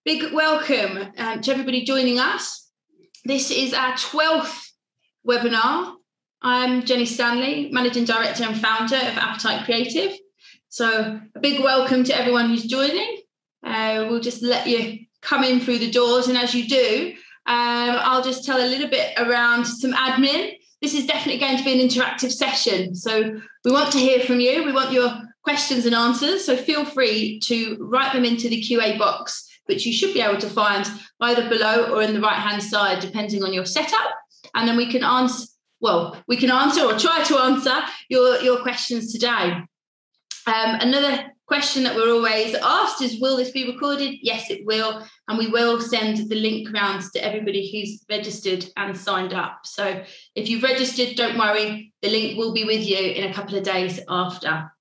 Big welcome to everybody joining us. This is our 12th webinar. I'm Jenny Stanley, Managing Director and Founder of Appetite Creative. So a big welcome to everyone who's joining. We'll just let you come in through the doors, and as you do, I'll just tell a little bit around some admin. This is definitely going to be an interactive session, so we want to hear from you. We want your questions and answers, so feel free to write them into the QA box, which you should be able to find either below or in the right-hand side, depending on your setup. And then we can answer or try to answer your questions today. Another question that we're always asked is, will this be recorded? Yes, it will. And we will send the link around to everybody who's registered and signed up. So if you've registered, don't worry, the link will be with you in a couple of days after.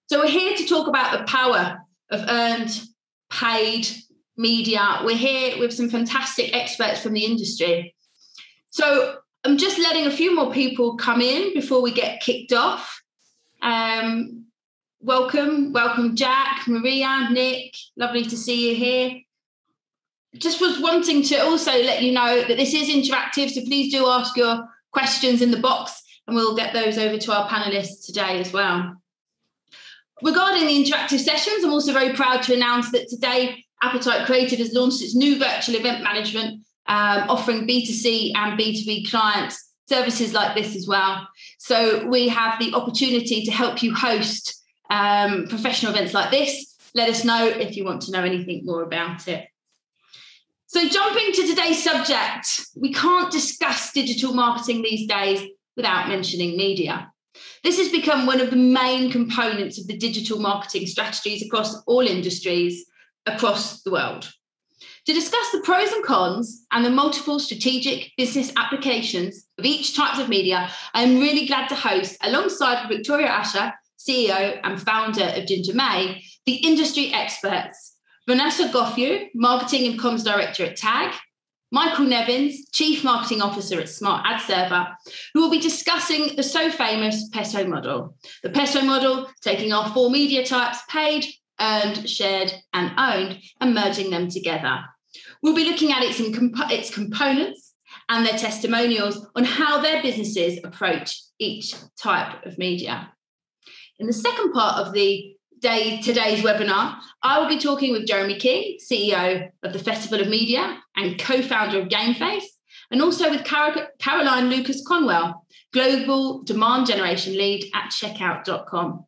So we're here to talk about the power of earned, paid media. We're here with some fantastic experts from the industry. So I'm just letting a few more people come in before we get kicked off. Welcome, Jack, Maria, Nick. Lovely to see you here. Just was wanting to also let you know that this is interactive, so please do ask your questions in the box and we'll get those over to our panellists today as well. Regarding the interactive sessions, I'm also very proud to announce that today Appetite Creative has launched its new virtual event management, offering B2C and B2B clients services like this as well. So we have the opportunity to help you host professional events like this. Let us know if you want to know anything more about it. So jumping to today's subject, we can't discuss digital marketing these days without mentioning media. This has become one of the main components of the digital marketing strategies across all industries across the world. To discuss the pros and cons and the multiple strategic business applications of each type of media, I'm really glad to host, alongside Victoria Usher, CEO and founder of Gingermay, the industry experts, Vanessa Goff-Yu, Marketing and Comms Director at TAG, Michael Nevins, Chief Marketing Officer at Smart AdServer, who will be discussing the so famous PESO model. The PESO model taking our four media types, paid, earned, shared and owned, and merging them together. We'll be looking at its components and their testimonials on how their businesses approach each type of media. In the second part of today's webinar, I will be talking with Jeremy King, CEO of the Festival of Media and co-founder of GameFace, and also with Caroline Lucas-Conwell, Global Demand Generation Lead at Checkout.com.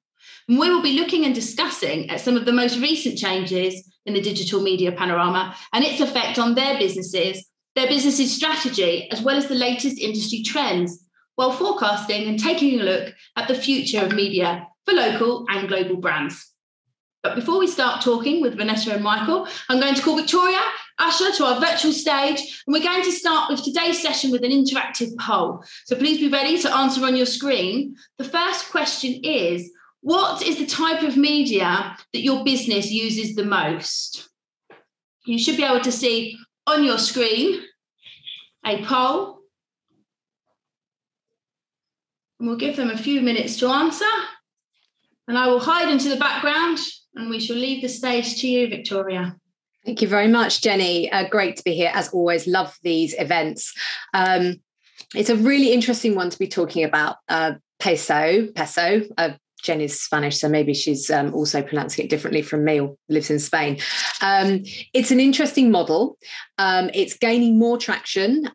And we will be looking and discussing at some of the most recent changes in the digital media panorama and its effect on their businesses strategy, as well as the latest industry trends, while forecasting and taking a look at the future of media for local and global brands. But before we start talking with Vanessa and Michael, I'm going to call Victoria Usher to our virtual stage, and we're going to start with today's session with an interactive poll. So please be ready to answer on your screen. The first question is, what is the type of media that your business uses the most? You should be able to see on your screen a poll, and we'll give them a few minutes to answer. And I will hide into the background and we shall leave the stage to you, Victoria. Thank you very much, Jenny. Great to be here. As always, love these events. It's a really interesting one to be talking about. Peso. Jenny's Spanish, so maybe she's also pronouncing it differently from me, or lives in Spain. It's an interesting model. It's gaining more traction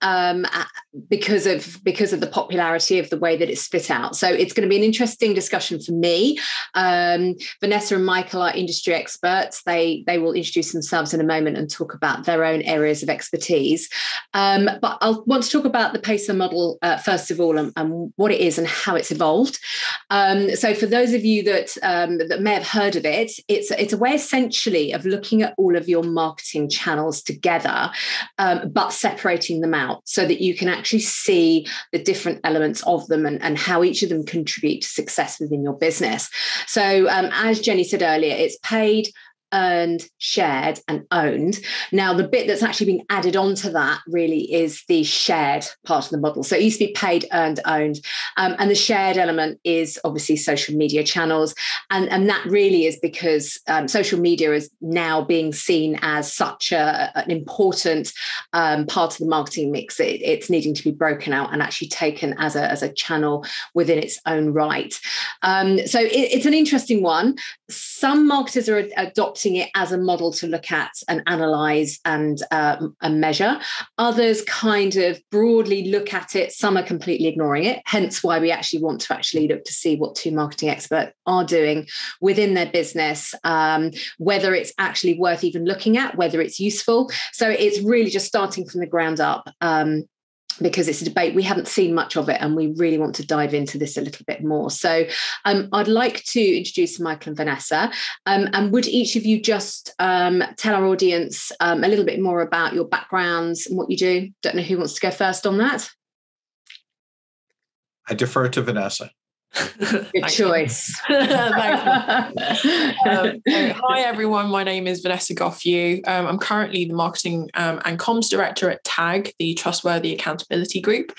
because of the popularity of the way that it's split out. So it's going to be an interesting discussion for me. Vanessa and Michael are industry experts. They will introduce themselves in a moment and talk about their own areas of expertise. But I'll want to talk about the PESO model first of all, and what it is and how it's evolved. So for those of you that may have heard of it, it's a way essentially of looking at all of your marketing channels together, but separating them out so that you can actually see the different elements of them and how each of them contribute to success within your business. So as Jenny said earlier, it's paid, earned, shared, and owned. Now, the bit that's actually been added onto that really is the shared part of the model. So it used to be paid, earned, owned. And the shared element is obviously social media channels. And that really is because social media is now being seen as such an important part of the marketing mix. It's needing to be broken out and actually taken as a channel within its own right. So it's an interesting one. Some marketers are adopting it as a model to look at and analyze and measure. Others kind of broadly look at it. Some are completely ignoring it. Hence why we actually want to actually look to see what two marketing experts are doing within their business, whether it's actually worth even looking at, whether it's useful. So it's really just starting from the ground up. Because it's a debate, we haven't seen much of it, and we really want to dive into this a little bit more. So I'd like to introduce Michael and Vanessa. And would each of you just tell our audience a little bit more about your backgrounds and what you do? Don't know who wants to go first on that. I defer to Vanessa. Good choice. Hi everyone, my name is Vanessa Goff-Yu. I'm currently the marketing and comms director at TAG, the Trustworthy Accountability Group.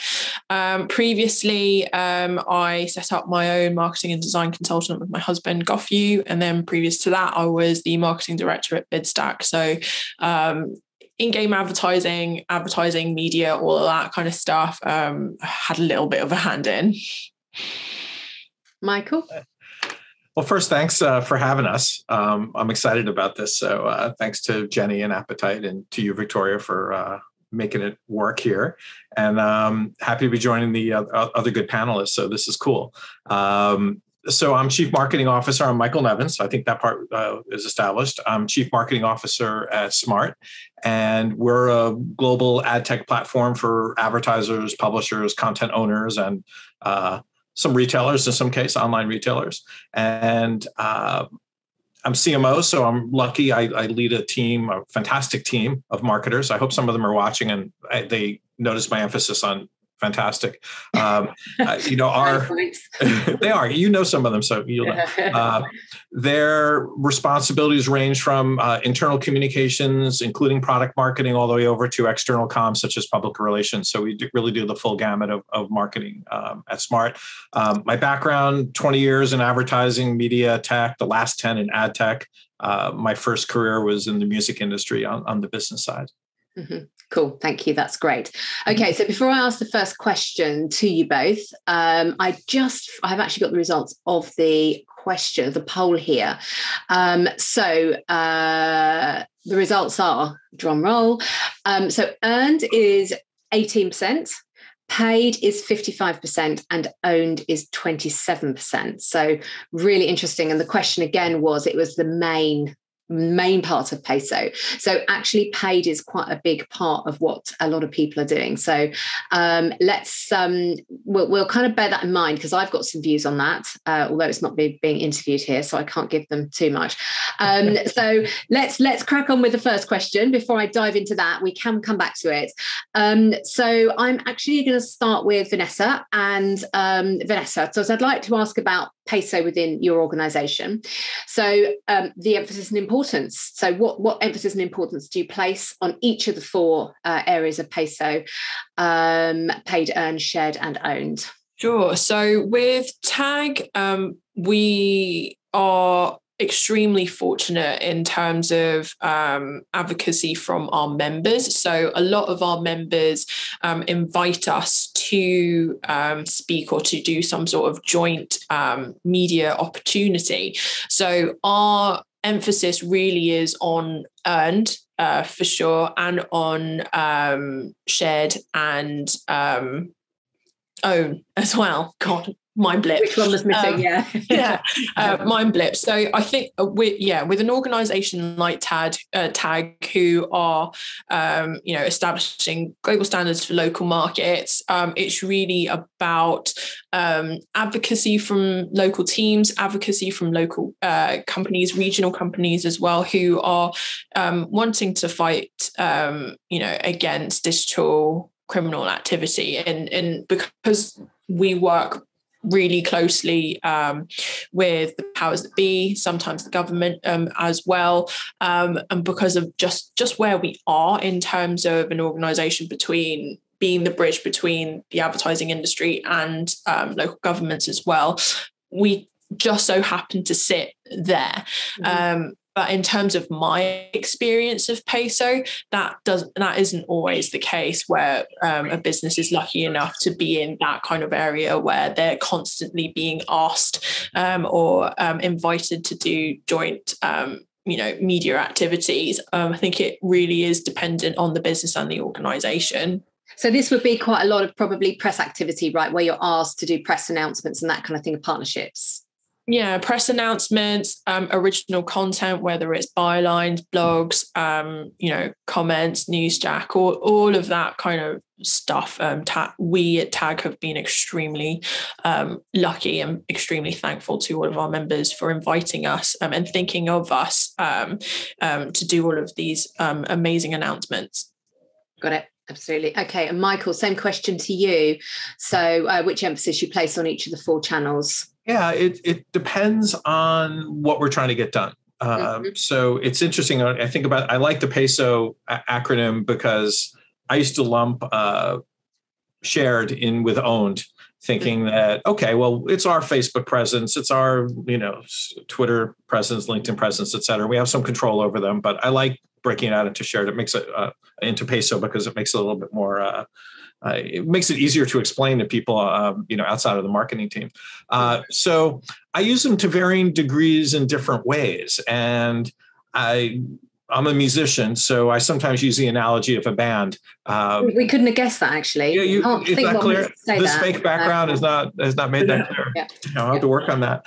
Previously, I set up my own marketing and design consultant with my husband Goff-Yu, and then previous to that, I was the marketing director at BidStack. So in-game advertising, media, all of that kind of stuff, had a little bit of a hand in. Michael? Well, first, thanks for having us. I'm excited about this. So thanks to Jenny and Appetite, and to you, Victoria, for making it work here. And happy to be joining the other good panelists. So this is cool. So I'm Chief Marketing Officer. I'm Michael Nevins. I think that part is established. I'm Chief Marketing Officer at Smart. And we're a global ad tech platform for advertisers, publishers, content owners, and some retailers, in some case, online retailers. And I'm CMO, so I'm lucky. I lead a fantastic team of marketers. I hope some of them are watching and they notice my emphasis on fantastic. They are, some of them, so you'll know. Their responsibilities range from internal communications, including product marketing, all the way over to external comms, such as public relations. So we really do the full gamut of marketing at Smart. My background, 20 years in advertising, media, tech, the last 10 in ad tech. My first career was in the music industry on the business side. Mm-hmm. Cool. Thank you. That's great. Okay. So before I ask the first question to you both, I have actually got the results of the poll here. So the results are, drum roll. So earned is 18%. Paid is 55% and owned is 27%. So really interesting. And the question again was the main part of Peso. So actually paid is quite a big part of what a lot of people are doing. So we'll kind of bear that in mind, because I've got some views on that, although it's not being interviewed here, so I can't give them too much. So let's crack on with the first question. Before I dive into that, we can come back to it. So I'm actually going to start with Vanessa. And Vanessa, so I'd like to ask about Peso within your organization. So the emphasis and importance. So what emphasis and importance do you place on each of the four areas of Peso: paid, earned, shared, and owned? Sure. So with TAG, we are extremely fortunate in terms of advocacy from our members. So a lot of our members invite us to speak or to do some sort of joint media opportunity. So our emphasis really is on earned, for sure, and on shared and own as well. God, mind blip. Which one was missing? Mind blip. So I think with an organisation like TAG, who are establishing global standards for local markets, it's really about advocacy from local teams, advocacy from local companies, regional companies as well, who are wanting to fight against digital criminal activity, and because we work really closely with the powers that be, sometimes the government as well, and because of just where we are in terms of an organisation between being the bridge between the advertising industry and local governments as well, we just so happen to sit there. But in terms of my experience of Peso, that isn't always the case, where a business is lucky enough to be in that kind of area where they're constantly being asked or invited to do joint media activities. I think it really is dependent on the business and the organisation. So this would be quite a lot of probably press activity, right, where you're asked to do press announcements and that kind of thing, partnerships. Yeah, press announcements, original content, whether it's bylines, blogs, comments, newsjack, all of that kind of stuff. We at TAG have been extremely lucky and extremely thankful to all of our members for inviting us and thinking of us to do all of these amazing announcements. Got it. Absolutely. Okay. And Michael, same question to you. So which emphasis you place on each of the 4 channels? Yeah, it depends on what we're trying to get done. So it's interesting. I like the PESO acronym because I used to lump shared in with owned, thinking that, okay, well, it's our Facebook presence, it's our, Twitter presence, LinkedIn presence, et cetera. We have some control over them, but I like breaking it out into shared. It makes it into PESO because it makes it a little bit more, it makes it easier to explain to people, outside of the marketing team. So I use them to varying degrees in different ways. And I'm a musician, so I sometimes use the analogy of a band. We couldn't have guessed that, actually. Yeah, is that clear? This fake background has not made that clear. Yeah. I'll have to work on that.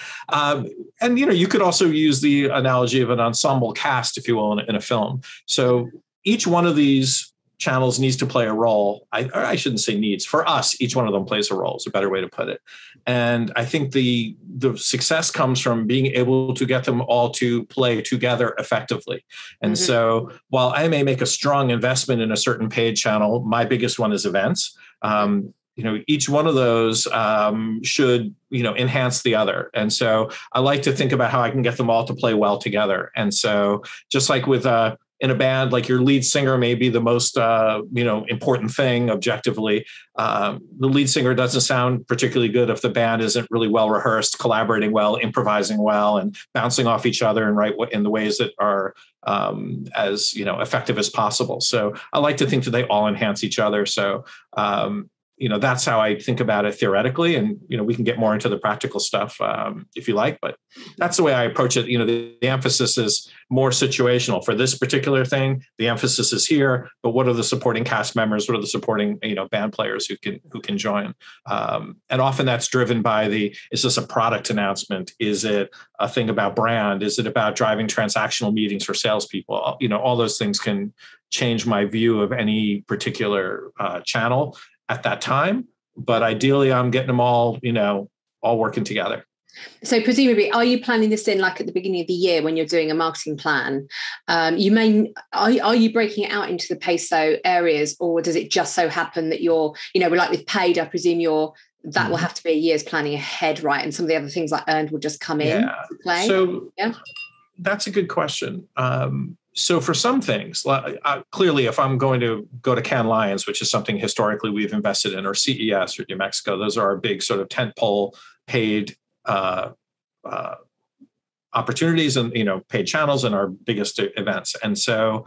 And you could also use the analogy of an ensemble cast, if you will, in a film. So each one of these channels needs to play a role. I shouldn't say needs. For us, each one of them plays a role is a better way to put it. And I think the success comes from being able to get them all to play together effectively. And so while I may make a strong investment in a certain paid channel, my biggest one is events. Each one of those should, enhance the other. And so I like to think about how I can get them all to play well together. And so just like with in a band, like your lead singer may be the most, important thing objectively. The lead singer doesn't sound particularly good if the band isn't really well rehearsed, collaborating well, improvising well, and bouncing off each other and in the ways that are as effective as possible. So I like to think that they all enhance each other. So that's how I think about it theoretically. And, we can get more into the practical stuff if you like, but that's the way I approach it. The emphasis is more situational for this particular thing. The emphasis is here, but what are the supporting cast members? What are the supporting, band players who can join? And often that's driven by is this a product announcement? Is it a thing about brand? Is it about driving transactional meetings for salespeople? All those things can change my view of any particular channel at that time, but ideally I'm getting them all, all working together. So presumably, are you planning this in like at the beginning of the year when you're doing a marketing plan? Are you breaking it out into the PESO areas, or does it just so happen that you're, like with paid, I presume that will have to be a year's planning ahead, right? And some of the other things like earned will just come in to play. So that's a good question. So for some things, clearly, if I'm going to go to Cannes Lions, which is something historically we've invested in, or CES or New Mexico, those are our big sort of tentpole paid opportunities and paid channels and our biggest events. And so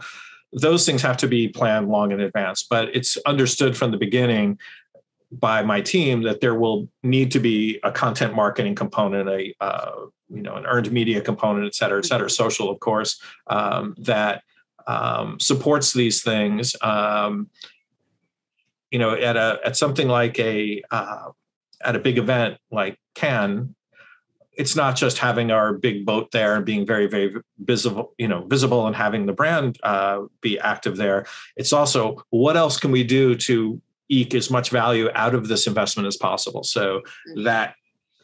those things have to be planned long in advance. But it's understood from the beginning by my team that there will need to be a content marketing component, an earned media component, et cetera, social, of course, that supports these things. At something like at a big event like Cannes, it's not just having our big boat there and being very, very visible and having the brand be active there. It's also what else can we do to eke as much value out of this investment as possible. So that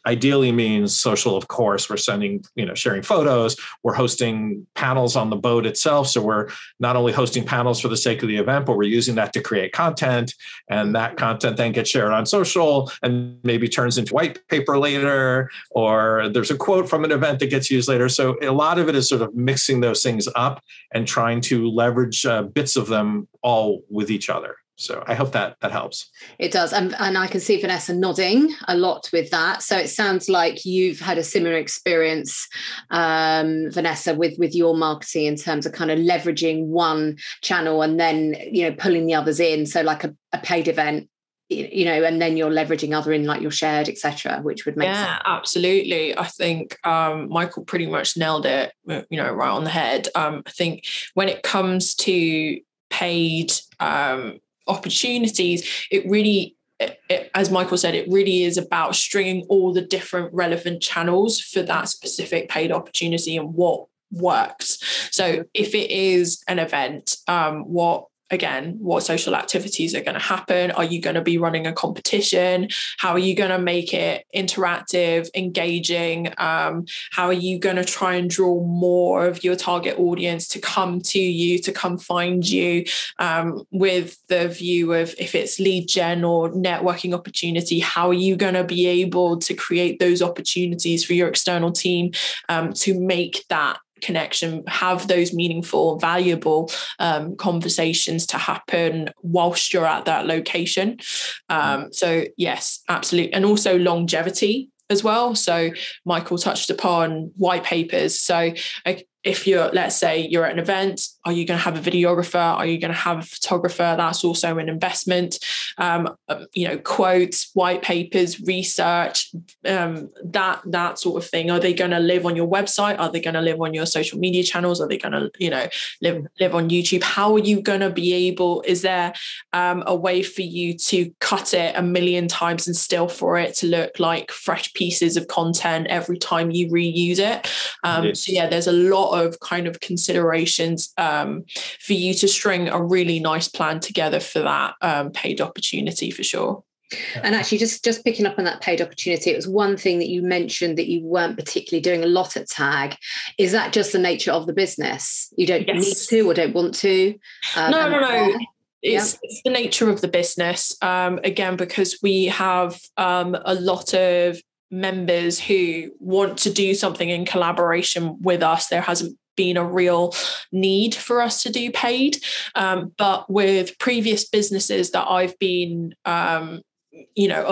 ideally means social, of course. We're sharing photos. We're hosting panels on the boat itself. So we're not only hosting panels for the sake of the event, but we're using that to create content. And that content then gets shared on social and maybe turns into white paper later, or there's a quote from an event that gets used later. So a lot of it is sort of mixing those things up and trying to leverage bits of them all with each other. So I hope that helps. It does. And I can see Vanessa nodding a lot with that. So it sounds like you've had a similar experience, Vanessa, with your marketing in terms of kind of leveraging one channel and then, pulling the others in. So like a paid event, and then you're leveraging other in like your shared, etc., which would make sense. Yeah, absolutely. I think Michael pretty much nailed it, right on the head. I think when it comes to paid opportunities, it really, as Michael said, it really is about stringing all the different relevant channels for that specific paid opportunity and what works. So if it is an event, what social activities are going to happen? Are you going to be running a competition? How are you going to make it interactive, engaging? How are you going to try and draw more of your target audience to come to you, to come find you, with the view of if it's lead gen or networking opportunity, how are you going to be able to create those opportunities for your external team to make that connection, have those meaningful, valuable conversations to happen whilst you're at that location. So yes, absolutely. And also longevity as well. So Michael touched upon white papers. So if let's say you're at an event, are you going to have a videographer? Are you going to have a photographer? That's also an investment. Quotes, white papers, research, that sort of thing. Are they going to live on your website? Are they going to live on your social media channels? Are they going to, live on YouTube? How are you going to be able? Is there a way for you to cut it 1,000,000 times and still for it to look like fresh pieces of content every time you reuse it? So yeah, there's a lot of kind of considerations for you to string a really nice plan together for that paid opportunity for sure. And actually just picking up on that paid opportunity, it was one thing that you mentioned that you weren't particularly doing a lot at TAG. Is that just the nature of the business? You don't need to or don't want to? No. It's the nature of the business. Again, because we have a lot of members who want to do something in collaboration with us. There hasn't been a real need for us to do paid. But with previous businesses that I've been a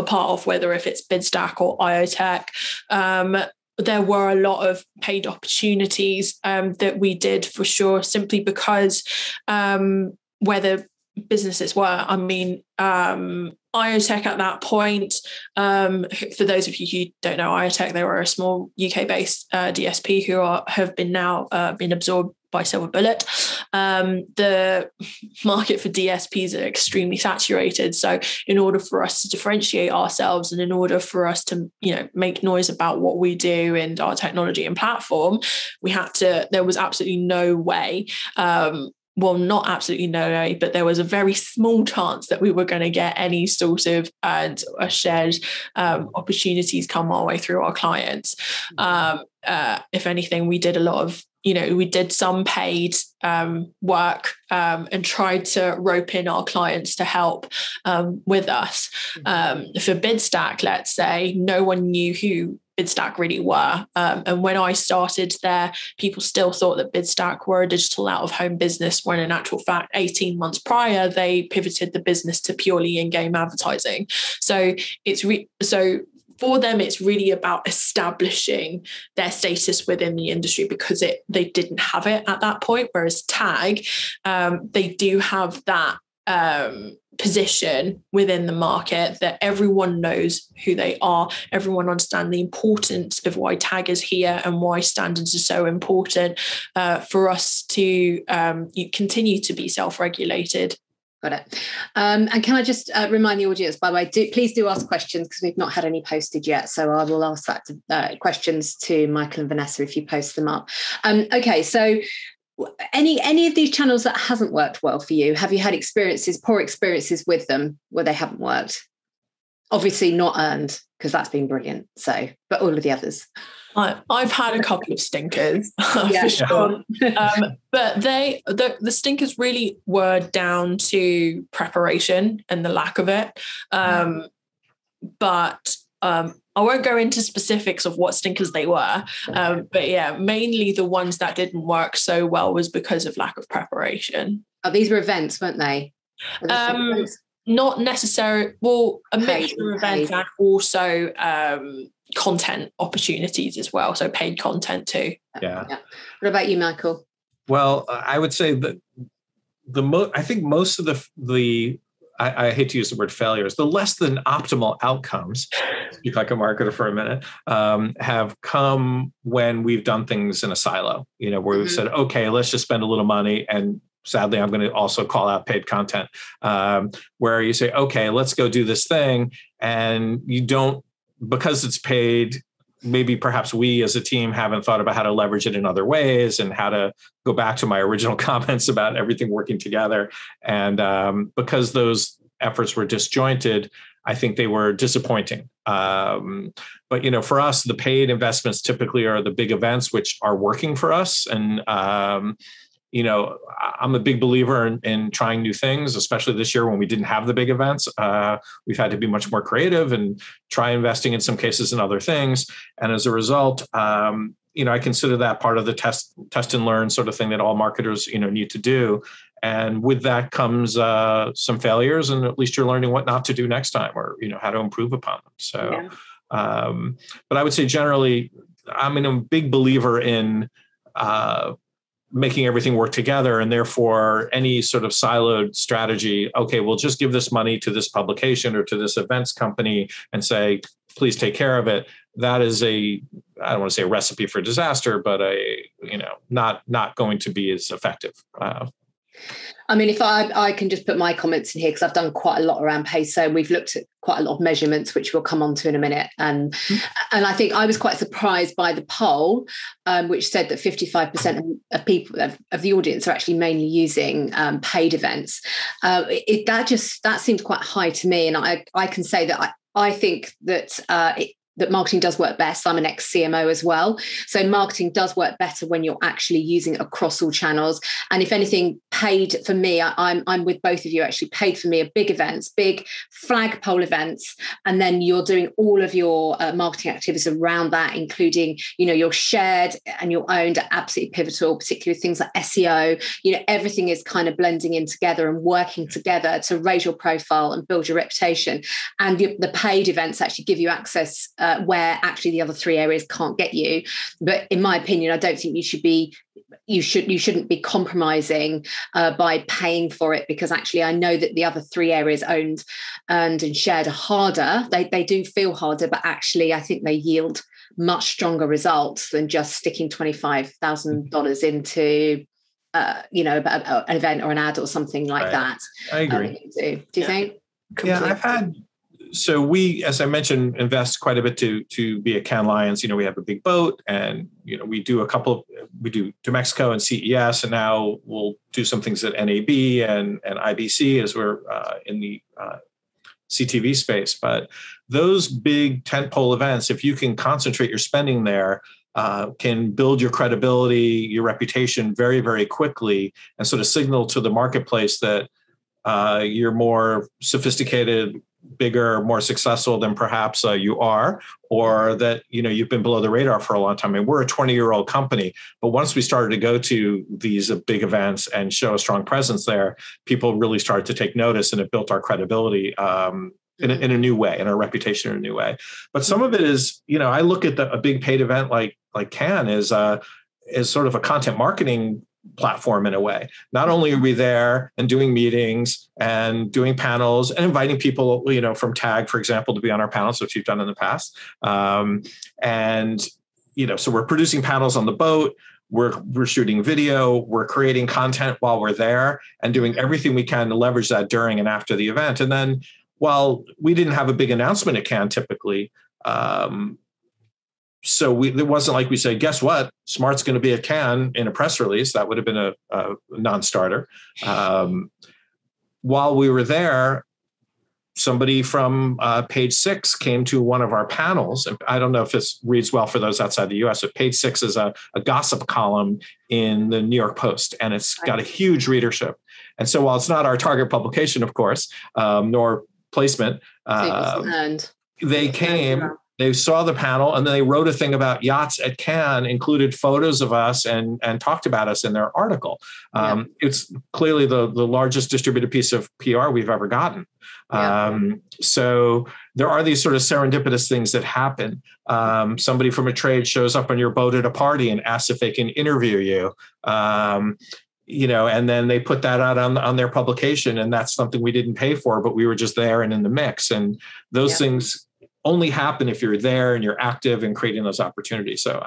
part of, whether if it's Bidstack or IoTech, there were a lot of paid opportunities that we did for sure, simply because where the businesses were. I mean, IoTech at that point, for those of you who don't know IoTech, they were a small UK-based DSP who have been now been absorbed by Silver Bullet. The market for DSPs are extremely saturated. So in order for us to differentiate ourselves and in order for us to, make noise about what we do and our technology and platform, there was absolutely no way, well, not absolutely no way, but there was a very small chance that we were going to get any sort of shared opportunities come our way through our clients. If anything, we did a lot of, we did some paid work and tried to rope in our clients to help with us. For Bidstack, let's say, no one knew who Bidstack really were. And when I started there, people still thought that Bidstack were a digital out-of-home business, when in actual fact, 18 months prior, they pivoted the business to purely in-game advertising. So for them, it's really about establishing their status within the industry because they didn't have it at that point. Whereas TAG, they do have that position within the market that everyone knows who they are. Everyone understands the importance of why TAG is here and why standards are so important for us to continue to be self-regulated. Got it. And can I just remind the audience, by the way, please do ask questions because we've not had any posted yet. So I will ask that questions to Michael and Vanessa if you post them up. Okay, so any of these channels that hasn't worked well for you, have you had poor experiences with them where they haven't worked? Obviously not earned, because that's been brilliant. So, but all of the others. I've had a couple of stinkers Yeah. for sure, but the stinkers really were down to preparation and the lack of it. But I won't go into specifics of what stinkers they were, but yeah, mainly the ones that didn't work so well was because of lack of preparation. Oh, these were events, weren't they? Not necessarily. Well, a mixture of events and also content opportunities as well. So paid content too. Yeah. What about you, Michael? Well, I would say that I think most of the I hate to use the word failures, the less than optimal outcomes, speak like a marketer for a minute, have come when we've done things in a silo, where we've said, okay, let's just spend a little money. And sadly, I'm going to also call out paid content, where you say, okay, let's go do this thing. And you don't, because it's paid, maybe perhaps we as a team haven't thought about how to leverage it in other ways and how to go back to my original comments about everything working together. And because those efforts were disjointed, I think they were disappointing. But, for us, the paid investments typically are the big events, which are working for us. And, I'm a big believer in trying new things, especially this year when we didn't have the big events. We've had to be much more creative and try investing in some cases in other things. And as a result, I consider that part of the test and learn sort of thing that all marketers, need to do. And with that comes some failures, and at least you're learning what not to do next time, or, how to improve upon them. So, but I would say generally, I'm a big believer in making everything work together, and therefore any sort of siloed strategy, okay, we'll just give this money to this publication or to this events company and say, please take care of it. That is I don't want to say a recipe for disaster, but not going to be as effective. If I can just put my comments in here, because I've done quite a lot around peso. We've looked at quite a lot of measurements, which we'll come on to in a minute. And I think I was quite surprised by the poll, which said that 55% of people, of the audience, are actually mainly using paid events. That seems quite high to me. And I can say that I think that that marketing does work best. I'm an ex-CMO as well. So marketing does work better when you're actually using it across all channels. And if anything, paid for me, I'm with both of you, actually paid for me are big events, big flagpole events. And then you're doing all of your marketing activities around that, including, your shared and your owned are absolutely pivotal, particularly things like SEO. Everything is kind of blending in together and working together to raise your profile and build your reputation. And the paid events actually give you access where actually the other three areas can't get you. But in my opinion, I don't think you shouldn't be compromising by paying for it, because actually I know that the other three areas earned and shared are harder. They do feel harder, but actually I think they yield much stronger results than just sticking $25,000 into an event or an ad or something like that. I agree. Do you think? Yeah, so we, as I mentioned, invest quite a bit to be at Cannes Lions. We have a big boat, and we do to Mexico and CES, and now we'll do some things at NAB and IBC as we're in the CTV space. But those big tentpole events, if you can concentrate your spending there, can build your credibility, your reputation very, very quickly, and sort of signal to the marketplace that you're more sophisticated, bigger, more successful than perhaps you are, or that you've been below the radar for a long time. We're a 20-year-old company, but once we started to go to these big events and show a strong presence there, people really started to take notice, and it built our credibility in a new way, and our reputation in a new way. But some of it is, I look at a big paid event like Cannes is sort of a content marketing platform in a way. Not only are we there and doing meetings and doing panels and inviting people, from TAG, for example, to be on our panels, which we've done in the past. So we're producing panels on the boat. We're shooting video. We're creating content while we're there and doing everything we can to leverage that during and after the event. And then, while we didn't have a big announcement at Cannes typically, it wasn't like we say, guess what? Smart's going to be at Cannes in a press release. That would have been a non-starter. While we were there, somebody from Page Six came to one of our panels. I don't know if this reads well for those outside the US, but Page Six is a gossip column in the New York Post, and it's got a huge readership. And so while it's not our target publication, of course, nor placement, they came, they saw the panel, and then they wrote a thing about yachts at Cannes, included photos of us and talked about us in their article. It's clearly the largest distributed piece of PR we've ever gotten. So there are these sort of serendipitous things that happen. Somebody from a trade shows up on your boat at a party and asks if they can interview you. And then they put that out on their publication, and that's something we didn't pay for, but we were just there and in the mix. And those things only happen if you're there and you're active in creating those opportunities. So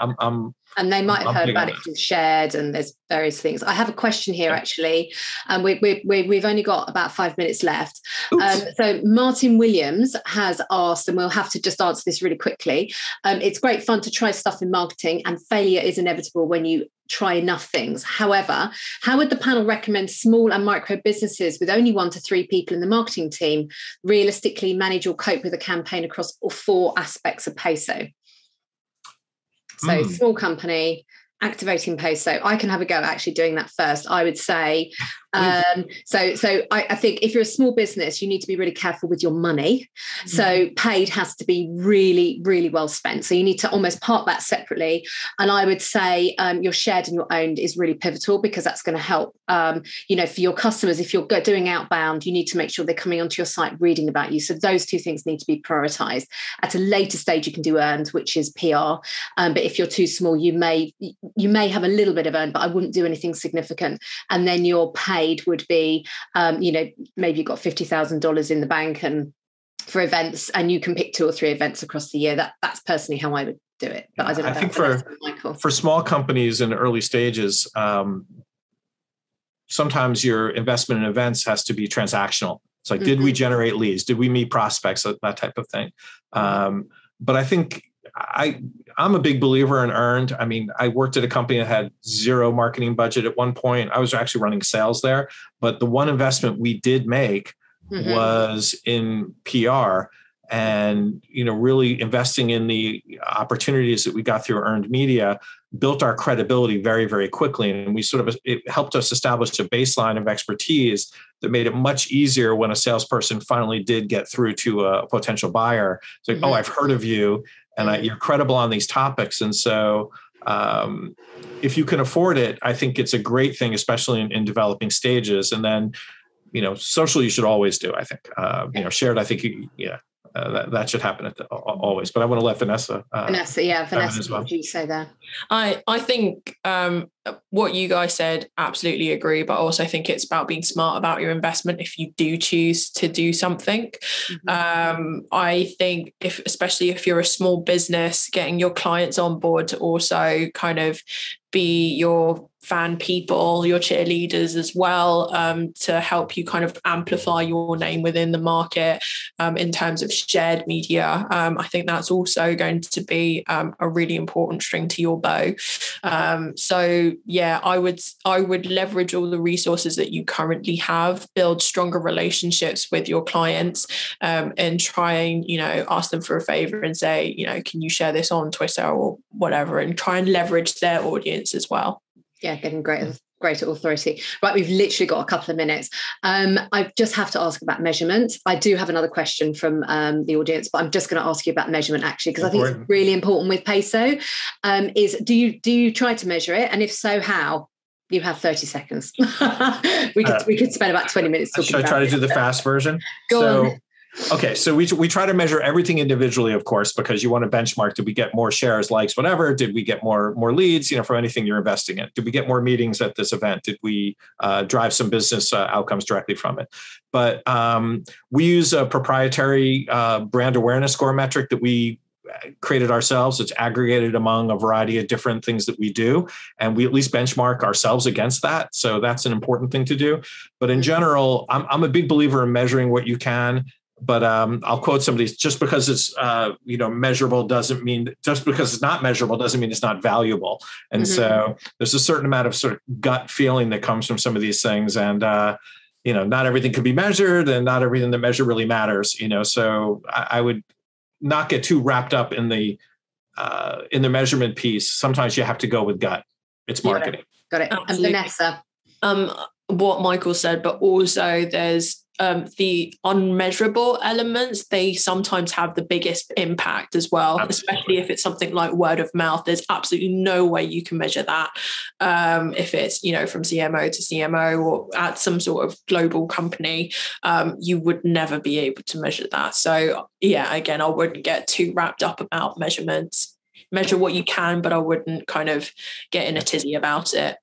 and they might have heard about it from Shared, and there's various things. I have a question here, actually, and we've only got about 5 minutes left. So Martin Williams has asked, and we'll have to just answer this really quickly. It's great fun to try stuff in marketing, and failure is inevitable when you try enough things. However, how would the panel recommend small and micro businesses with only 1 to 3 people in the marketing team realistically manage or cope with a campaign across all 4 aspects of Peso? So small company, activating Peso. I can have a go at actually doing that first. I would say, so I think if you're a small business, you need to be really careful with your money. So paid has to be really, really well spent. So you need to almost park that separately. And I would say your shared and your owned is really pivotal, because that's going to help, for your customers. If you're doing outbound, you need to make sure they're coming onto your site reading about you. So those 2 things need to be prioritized. At a later stage, you can do earned, which is PR. But if you're too small, you may have a little bit of earned, but I wouldn't do anything significant. And then your paid would be, maybe you've got $50,000 in the bank and for events, and you can pick 2 or 3 events across the year. That's personally how I would do it. But I don't know. I think for small companies in early stages, sometimes your investment in events has to be transactional. It's like, did we generate leads? Did we meet prospects? That type of thing. But I think I'm a big believer in earned. I mean, I worked at a company that had 0 marketing budget at one point. I was actually running sales there, but the one investment we did make was in PR, and, really investing in the opportunities that we got through earned media built our credibility very, very quickly. And it helped us establish a baseline of expertise that made it much easier when a salesperson finally did get through to a potential buyer. It's like, oh, I've heard of you, and you're credible on these topics. And so if you can afford it, I think it's a great thing, especially in developing stages. And then, social, you should always do, I think. Shared, I think, that should happen always. But I want to let Vanessa. Vanessa, what do you say there? I think what you guys said, absolutely agree. But also I think it's about being smart about your investment if you do choose to do something. I think especially if you're a small business, getting your clients on board to also kind of be your fan people, your cheerleaders as well, to help you kind of amplify your name within the market in terms of shared media. I think that's also going to be a really important string to your bow. I would leverage all the resources that you currently have, build stronger relationships with your clients, and try and, ask them for a favor and say, can you share this on Twitter or whatever, and try and leverage their audience as well. Yeah, getting greater authority. Right, we've literally got a couple of minutes. I just have to ask about measurement. I do have another question from the audience, but I'm just going to ask you about measurement, actually, because I think it's really important with Peso. Do you try to measure it? And if so, how? You have 30 seconds. we could spend about 20 minutes talking about it. Should I try to do the fast version? Go on. Okay, so we try to measure everything individually, of course, because you want to benchmark. Did we get more shares, likes, whatever? Did we get more leads, from anything you're investing in? Did we get more meetings at this event? Did we drive some business outcomes directly from it? But we use a proprietary brand awareness score metric that we created ourselves. It's aggregated among a variety of different things that we do, and we at least benchmark ourselves against that. So that's an important thing to do. But in general, I'm a big believer in measuring what you can. But I'll quote somebody: just because it's measurable doesn't mean, just because it's not measurable doesn't mean it's not valuable. And so there's a certain amount of sort of gut feeling that comes from some of these things. And not everything can be measured and not everything that measure really matters, so I would not get too wrapped up in the measurement piece. Sometimes you have to go with gut. It's marketing. Got it. Absolutely. And Vanessa. What Michael said, but also there's the unmeasurable elements. They sometimes have the biggest impact as well, especially if it's something like word of mouth. There's absolutely no way you can measure that. If it's, from CMO to CMO or at some sort of global company, you would never be able to measure that. So yeah, again, I wouldn't get too wrapped up about measurements. Measure what you can, but I wouldn't kind of get in a tizzy about it.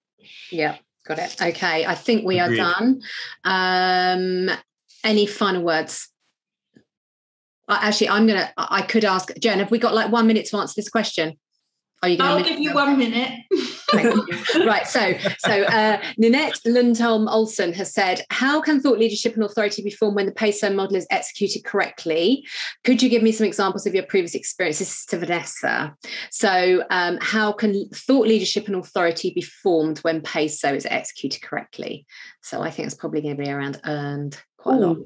Yeah. Got it. Okay. I think we are done. Any final words? Actually, I could ask Jen, have we got like 1 minute to answer this question? I'll give you 1 minute. Right. So Ninette Lundholm Olsen has said, how can thought leadership and authority be formed when the peso model is executed correctly? Could you give me some examples of your previous experience? This is to Vanessa. So how can thought leadership and authority be formed when peso is executed correctly? So I think it's probably going to be around earned quite a lot.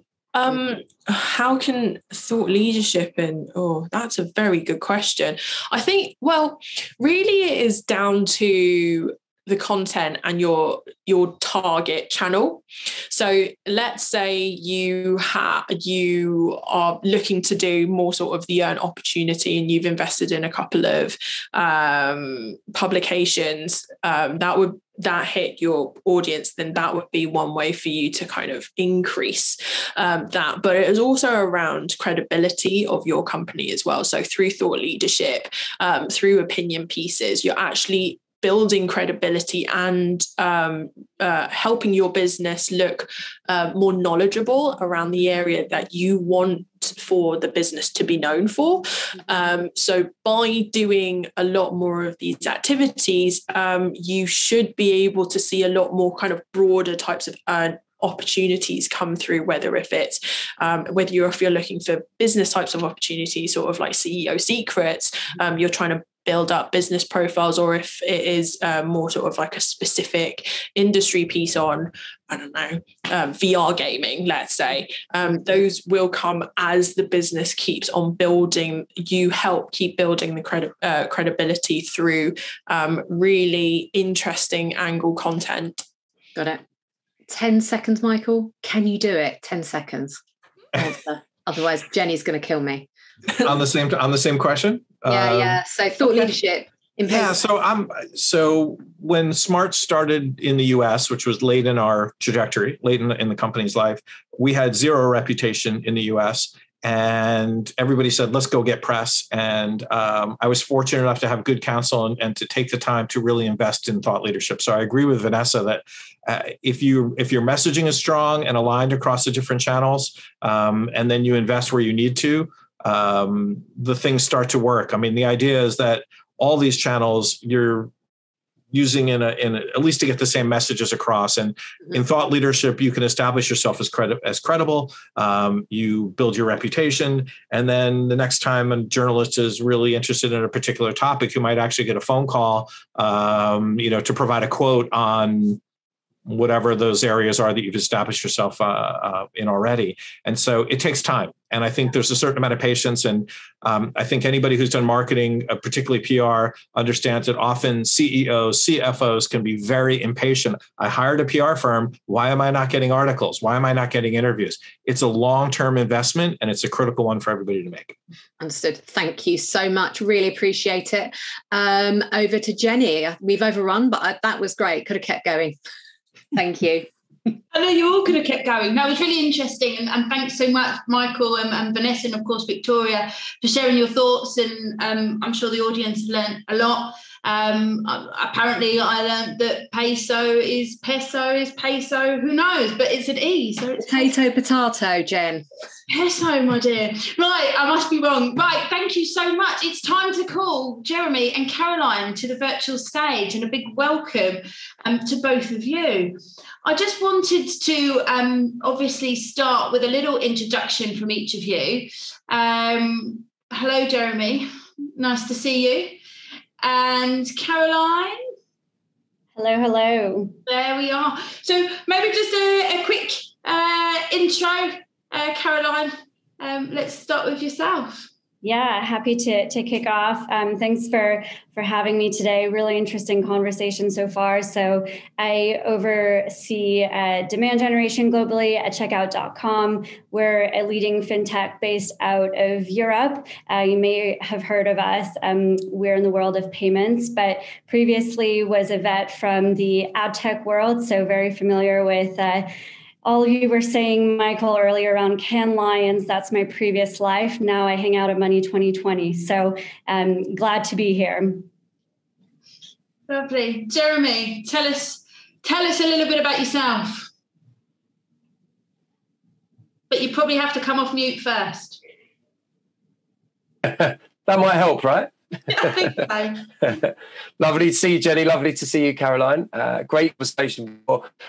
How can thought leadership that's a very good question. I think, really it is down to the content and your target channel. So let's say you are looking to do more sort of the earn opportunity and you've invested in a couple of publications that hit your audience, then that would be one way for you to kind of increase that. But it is also around credibility of your company as well. So through thought leadership, through opinion pieces, you're actually building credibility and helping your business look more knowledgeable around the area that you want for the business to be known for. So by doing a lot more of these activities, you should be able to see a lot more kind of broader types of opportunities come through, if you're looking for business types of opportunities, sort of like CEO secrets, you're trying to build up business profiles, or if it is more sort of like a specific industry piece on, I don't know, VR gaming, let's say, those will come as the business keeps on building. You help keep building the credibility through really interesting angle content. Got it. 10 seconds, Michael. Can you do it? 10 seconds. Otherwise, Jenny's going to kill me. on the same question. Yeah. So thought leadership. Yeah. So when Smart started in the US, which was late in our trajectory, late in the company's life, we had zero reputation in the US. And everybody said, let's go get press. And I was fortunate enough to have good counsel and to take the time to really invest in thought leadership. So I agree with Vanessa that if your messaging is strong and aligned across the different channels, and then you invest where you need to, the things start to work. I mean, the idea is that all these channels you're using in at least to get the same messages across. And in thought leadership, you can establish yourself as credible. You build your reputation. And then the next time a journalist is really interested in a particular topic, you might actually get a phone call, to provide a quote on whatever those areas are that you've established yourself in already. And so it takes time. And I think there's a certain amount of patience. And I think anybody who's done marketing, particularly PR, understands that often CEOs, CFOs can be very impatient. I hired a PR firm. Why am I not getting articles? Why am I not getting interviews? It's a long-term investment, and it's a critical one for everybody to make. Understood. Thank you so much. Really appreciate it. Over to Jenny. We've overrun, but that was great. Could have kept going. Thank you. I know you all could have kept going. That was really interesting. And thanks so much, Michael and Vanessa, and of course, Victoria, for sharing your thoughts. And I'm sure the audience learned a lot. Apparently, I learned that peso is peso. Who knows? But it's an E. So it's potato, Jen. Peso, my dear. Right, I must be wrong. Right, thank you so much. It's time to call Jeremy and Caroline to the virtual stage, and a big welcome to both of you. I just wanted to obviously start with a little introduction from each of you. Hello, Jeremy. Nice to see you. And Caroline. Hello. There we are. So maybe just a quick intro, Caroline. Let's start with yourself. Yeah, happy to kick off. Thanks for having me today. Really interesting conversation so far. So I oversee demand generation globally at checkout.com. We're a leading fintech based out of Europe. You may have heard of us. We're in the world of payments, but previously was a vet from the ad tech world. So very familiar with all of you were saying, Michael, earlier around Cannes Lions. That's my previous life. Now I hang out at Money 2020. So glad to be here. Lovely. Jeremy, tell us a little bit about yourself. But you probably have to come off mute first. That might help, right? I think so. Lovely to see you, Jenny. Lovely to see you, Caroline. Great conversation.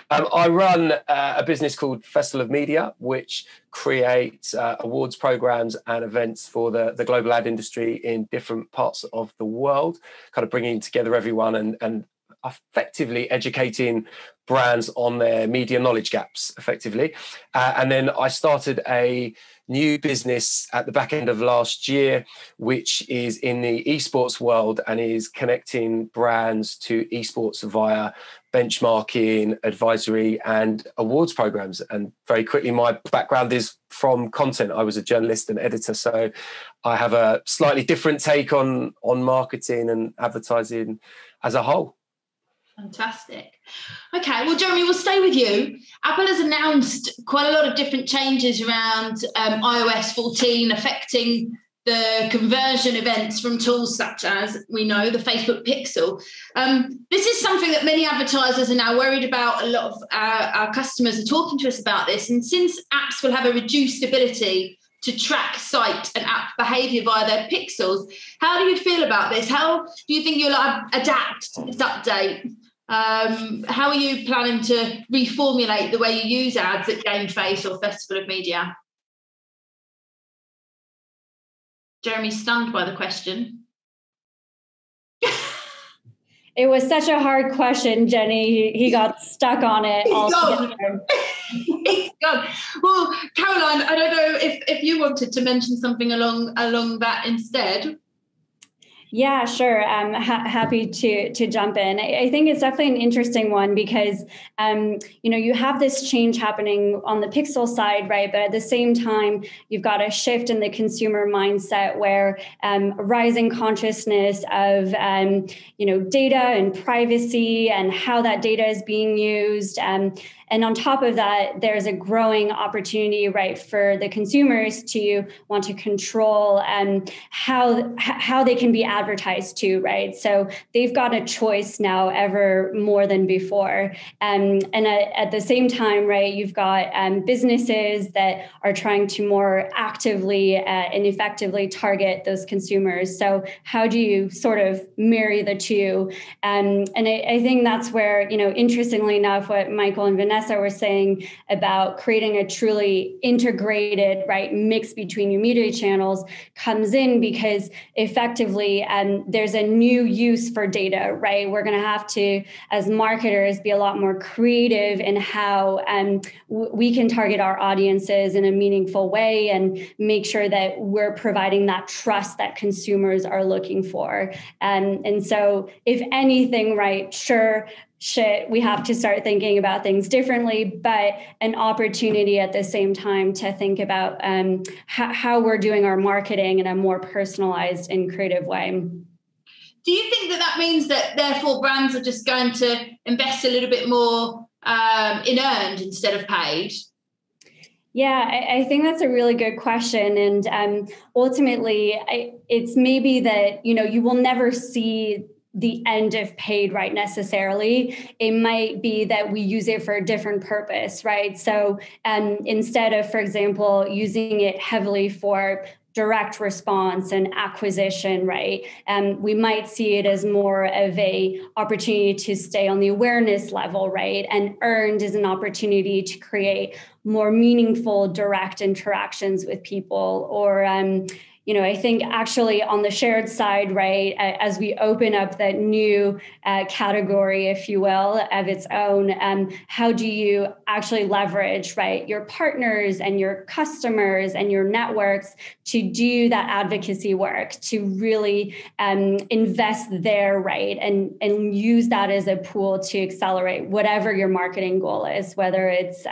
I run a business called Festival of Media, which creates awards programs and events for the global ad industry in different parts of the world, kind of bringing together everyone and effectively educating brands on their media knowledge gaps, effectively. And then I started a new business at the back end of last year, which is in the esports world and is connecting brands to esports via benchmarking, advisory, and awards programs. And very quickly, my background is from content. I was a journalist and editor, so I have a slightly different take on marketing and advertising as a whole. Fantastic. Okay, well, Jeremy, we'll stay with you. Apple has announced quite a lot of different changes around iOS 14 affecting the conversion events from tools such as, we know, the Facebook Pixel. This is something that many advertisers are now worried about. A lot of our customers are talking to us about this. And since apps will have a reduced ability to track site and app behavior via their pixels, how do you feel about this? How do you think you'll adapt to this update? How are you planning to reformulate the way you use ads at GameFace or Festival of Media? Jeremy's stunned by the question. It was such a hard question, Jenny. He got stuck on it. He's gone. Well, Caroline, I don't know if you wanted to mention something along that instead. Yeah, sure. I'm happy to jump in. I think it's definitely an interesting one because, you have this change happening on the Pixel side, right? But at the same time, you've got a shift in the consumer mindset where rising consciousness of, data and privacy and how that data is being used. And on top of that, there's a growing opportunity, right, for the consumers to want to control how they can be advertised to, right? So they've got a choice now ever more than before. And at the same time, right, you've got businesses that are trying to more actively and effectively target those consumers. So how do you sort of marry the two? And I think that's where, interestingly enough, what Michael and Vanessa were saying about creating a truly integrated, right, mix between your media channels comes in because effectively there's a new use for data, right? We're going to have to, as marketers, be a lot more creative in how we can target our audiences in a meaningful way and make sure that we're providing that trust that consumers are looking for. And so if anything, right, sure, we have to start thinking about things differently, but an opportunity at the same time to think about how we're doing our marketing in a more personalized and creative way. Do you think that means that therefore brands are just going to invest a little bit more in earned instead of paid? Yeah, I think that's a really good question. And ultimately, it's maybe that, you will never see the end of paid, right, necessarily. It might be that we use it for a different purpose, right? So instead of, for example, using it heavily for direct response and acquisition, right? We might see it as more of a opportunity to stay on the awareness level, right? And earned is an opportunity to create more meaningful direct interactions with people or, I think actually on the shared side, right, as we open up that new category, if you will, of its own, how do you actually leverage, right, your partners and your customers and your networks to do that advocacy work, to really invest there, right, and use that as a pool to accelerate whatever your marketing goal is, whether it's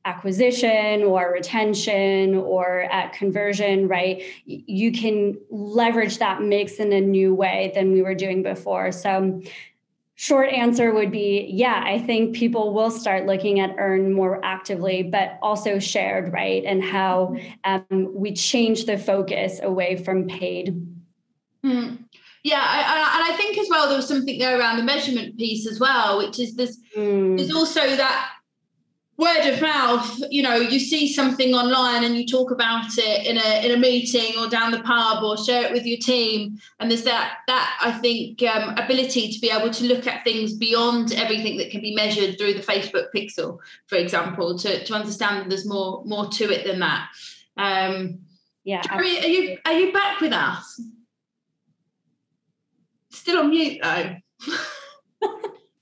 acquisition or retention or conversion, right? You can leverage that mix in a new way than we were doing before. So short answer would be, yeah, I think people will start looking at earn more actively, but also shared, right? And how we change the focus away from paid. Mm. Yeah, and I think as well, there was something there around the measurement piece as well, which is there's also that word of mouth. You see something online and you talk about it in a meeting or down the pub or share it with your team, and there's that I think ability to be able to look at things beyond everything that can be measured through the Facebook pixel, for example, to understand that there's more to it than that. Yeah, Jeremy, are you back with us? Still on mute though.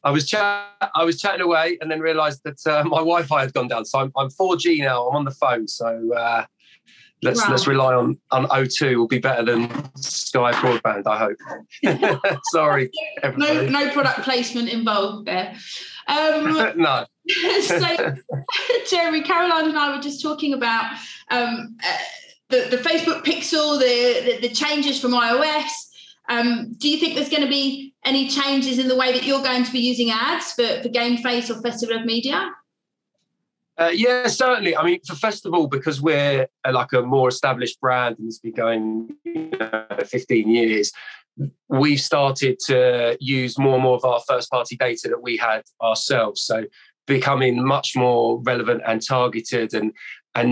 I was chatting away and then realised that my Wi-Fi had gone down. So I'm 4G now. I'm on the phone. So let's rely on O2. Will be better than Sky broadband, I hope. Sorry. No product placement involved there. No. So, Jeremy, Caroline and I were just talking about the Facebook pixel, the changes from iOS. Do you think there's going to be any changes in the way that you're going to be using ads for GameFace or Festival of Media? Yeah, certainly. I mean, for Festival, because we're like a more established brand and it's been going 15 years, we've started to use more and more of our first-party data that we had ourselves. So becoming much more relevant and targeted and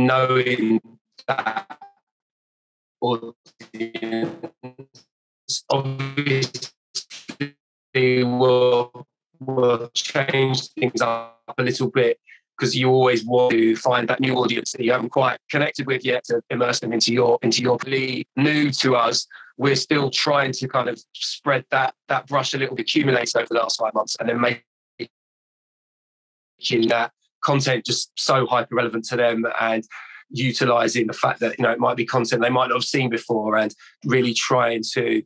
knowing that audience obviously will change things up a little bit, because you always want to find that new audience that you haven't quite connected with yet to immerse them into your really new to us. We're still trying to kind of spread that brush a little bit, accumulate over the last 5 months, and then making that content just so hyper relevant to them, and utilizing the fact that it might be content they might not have seen before, and really trying to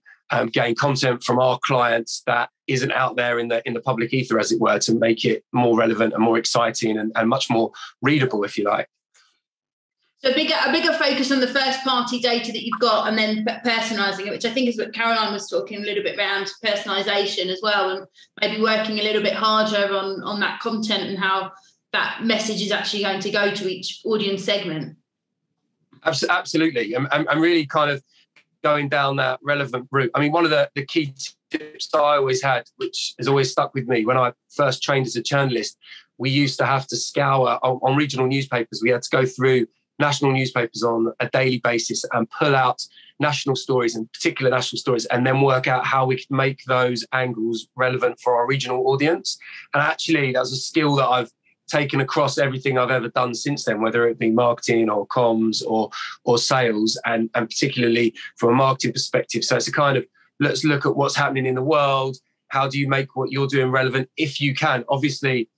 gain content from our clients that isn't out there in the public ether, as it were, to make it more relevant and more exciting and much more readable, if you like. So a bigger focus on the first party data that you've got, and then personalising it, which I think is what Caroline was talking a little bit around, personalisation as well, and maybe working a little bit harder on that content and how that message is actually going to go to each audience segment. Absolutely. I'm really kind of going down that relevant route. I mean, one of the key tips that I always had, which has always stuck with me, when I first trained as a journalist, we used to have to scour on regional newspapers. We had to go through national newspapers on a daily basis and pull out national stories, and particular national stories, and then work out how we could make those angles relevant for our regional audience. And actually, that was a skill that I've taken across everything I've ever done since then, whether it be marketing or comms or sales, and particularly from a marketing perspective. So it's a kind of, let's look at what's happening in the world. How do you make what you're doing relevant if you can? Obviously,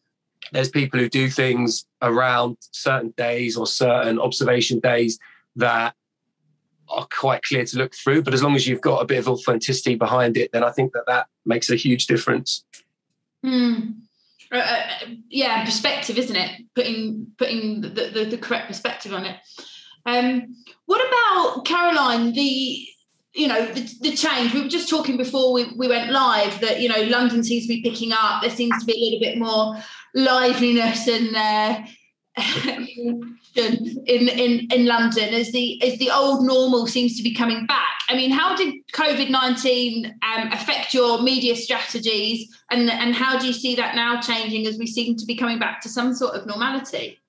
there's people who do things around certain days or certain observation days that are quite clear to look through. But as long as you've got a bit of authenticity behind it, then I think that makes a huge difference. Yeah, perspective, isn't it? Putting the correct perspective on it. What about, Caroline, the change? We were just talking before we went live that London seems to be picking up. There seems to be a little bit more liveliness and in London as the old normal seems to be coming back. I mean, how did COVID-19 affect your media strategies, and how do you see that now changing as we seem to be coming back to some sort of normality?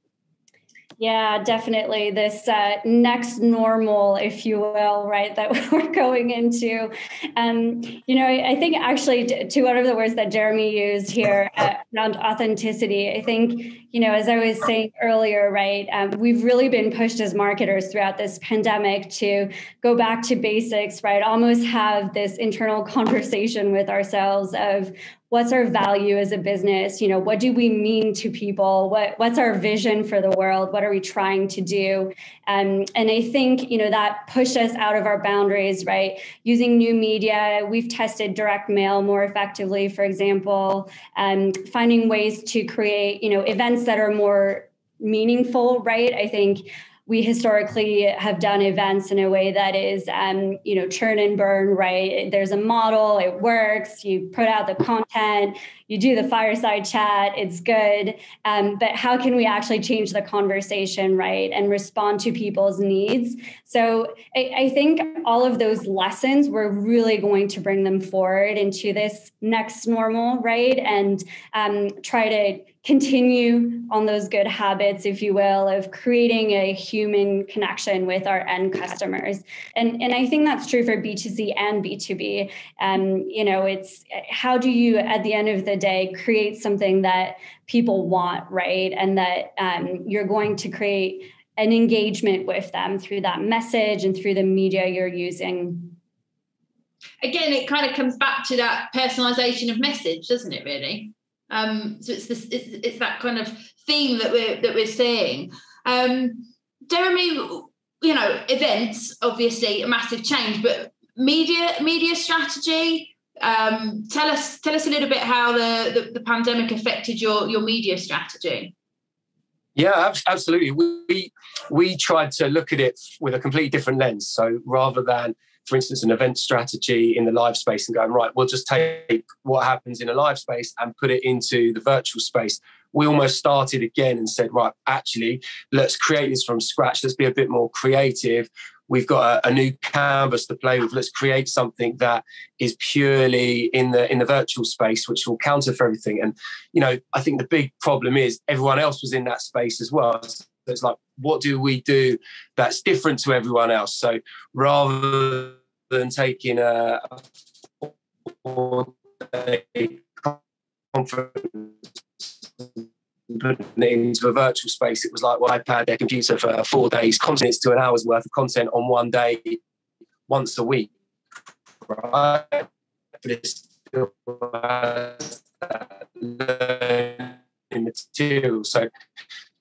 Yeah, definitely. This next normal, if you will, right, that we're going into. I think actually to one of the words that Jeremy used here around authenticity, I think, as I was saying earlier, right, we've really been pushed as marketers throughout this pandemic to go back to basics, right, almost have this internal conversation with ourselves of what's our value as a business? What do we mean to people? What's our vision for the world? What are we trying to do? And I think, that pushed us out of our boundaries, right? Using new media, we've tested direct mail more effectively, for example, finding ways to create, events that are more meaningful, right? I think we historically have done events in a way that is, churn and burn, right? There's a model, it works, you put out the content, you do the fireside chat, it's good. But how can we actually change the conversation, right? And respond to people's needs? So I think all of those lessons, we're really going to bring them forward into this next normal, right? And try to continue on those good habits, if you will, of creating a human connection with our end customers. And I think that's true for B2C and B2B. It's how do you, at the end of the day, create something that people want, right? And that you're going to create an engagement with them through that message and through the media you're using. Again, it kind of comes back to that personalization of message, doesn't it, really? So it's that kind of theme that we're seeing. Jeremy, events obviously a massive change, but media strategy. Tell us a little bit how the pandemic affected your media strategy. Yeah, absolutely. We tried to look at it with a completely different lens. So rather than, for instance, an event strategy in the live space and going, right, we'll just take what happens in a live space and put it into the virtual space. We almost started again and said, right, actually, let's create this from scratch. Let's be a bit more creative. We've got a new canvas to play with. Let's create something that is purely in the virtual space, which will counter for everything. And, I think the big problem is everyone else was in that space as well. So it's like, what do we do that's different to everyone else? So rather than taking a 4-day conference, putting it into a virtual space, it was like, well, I had their computer for 4 days, content to an hour's worth of content on one day, once a week, right? But it still has that learning material. So